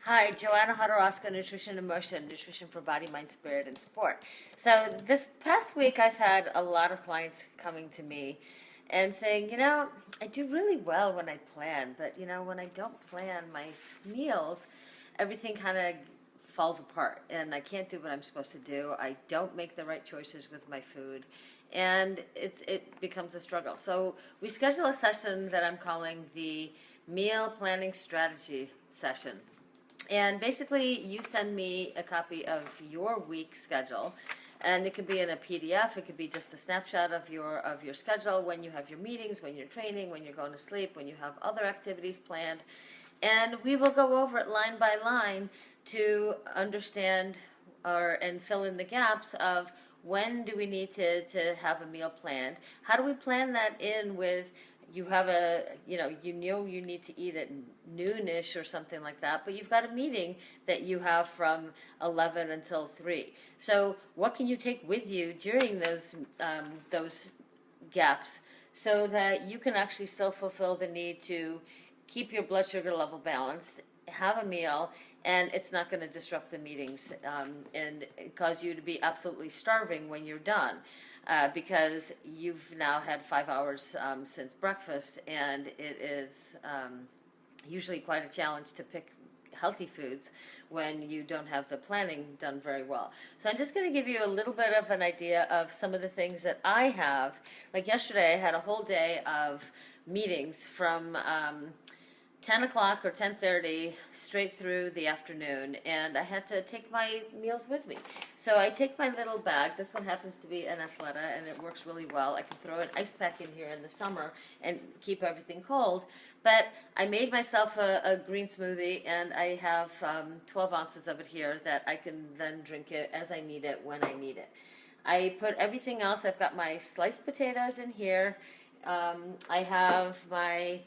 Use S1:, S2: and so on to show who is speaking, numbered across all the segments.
S1: Hi, Joanna Hodorowska, Nutrition and Motion, Nutrition for Body, Mind, Spirit, and Sport. So this past week, I've had a lot of clients coming to me and saying, I do really well when I plan, but when I don't plan my meals, everything kind of falls apart, and I can't do what I'm supposed to do. I don't make the right choices with my food, and it becomes a struggle. So we schedule a session that I'm calling the Meal Planning Strategy session. And basically, you send me a copy of your week schedule, and it could be in a PDF. It could be just a snapshot of your schedule, when you have your meetings, when you're training, when you're going to sleep, when you have other activities planned, and we will go over it line by line to understand and fill in the gaps of when do we need to have a meal planned. How do we plan that in with you have you need to eat at noonish or something like that, but you've got a meeting that you have from 11 until 3. So what can you take with you during those gaps so that you can actually still fulfill the need to keep your blood sugar level balanced, have a meal, and it's not going to disrupt the meetings and cause you to be absolutely starving when you're done. Because you've now had 5 hours since breakfast, and it is usually quite a challenge to pick healthy foods when you don't have the planning done very well. So I'm just going to give you a little bit of an idea of some of the things that I have. Like yesterday, I had a whole day of meetings from 10 o'clock or 10:30 straight through the afternoon, and I had to take my meals with me. So I take my little bag. This one happens to be an Athleta, and it works really well. I can throw an ice pack in here in the summer and keep everything cold. But I made myself a green smoothie, and I have 12 ounces of it here that I can then drink it as I need it when I need it. I put everything else. I've got my sliced potatoes in here. I have my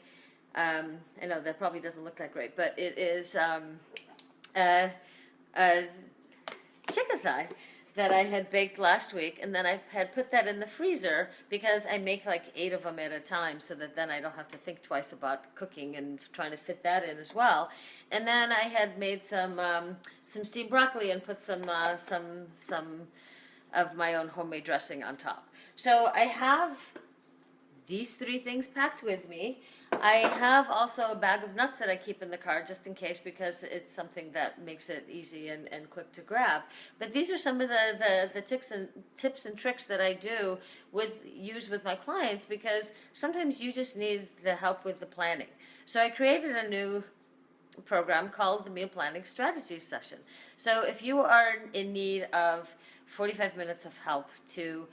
S1: I know that probably doesn't look that great, but it is a chicken thigh that I had baked last week, and then I had put that in the freezer because I make like 8 of them at a time, so that then I don't have to think twice about cooking and trying to fit that in as well. And then I had made some steamed broccoli and put some of my own homemade dressing on top. So I have these 3 things packed with me. I have also a bag of nuts that I keep in the car just in case, because it's something that makes it easy and quick to grab. But these are some of the tips and tricks that I do use with my clients, because sometimes you just need the help with the planning. So I created a new program called the Meal Planning Strategy Session. So if you are in need of 45 minutes of help to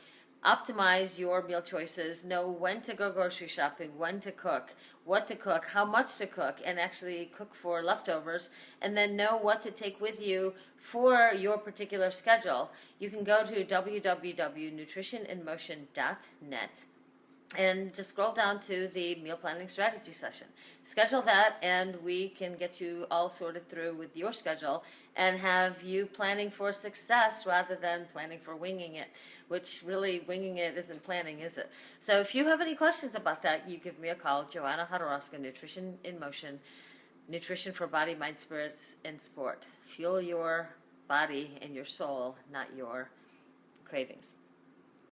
S1: optimize your meal choices, know when to go grocery shopping, when to cook, what to cook, how much to cook, and actually cook for leftovers, and then know what to take with you for your particular schedule, you can go to www.nutritioninmotion.net and just scroll down to the meal planning strategy session. Schedule that, and we can get you all sorted through with your schedule and have you planning for success rather than planning for winging it, which really winging it isn't planning, is it? So if you have any questions about that, you give me a call. Joanna Hodorowska, Nutrition in Motion, Nutrition for Body, Mind, Spirits, and Sport. Fuel your body and your soul, not your cravings.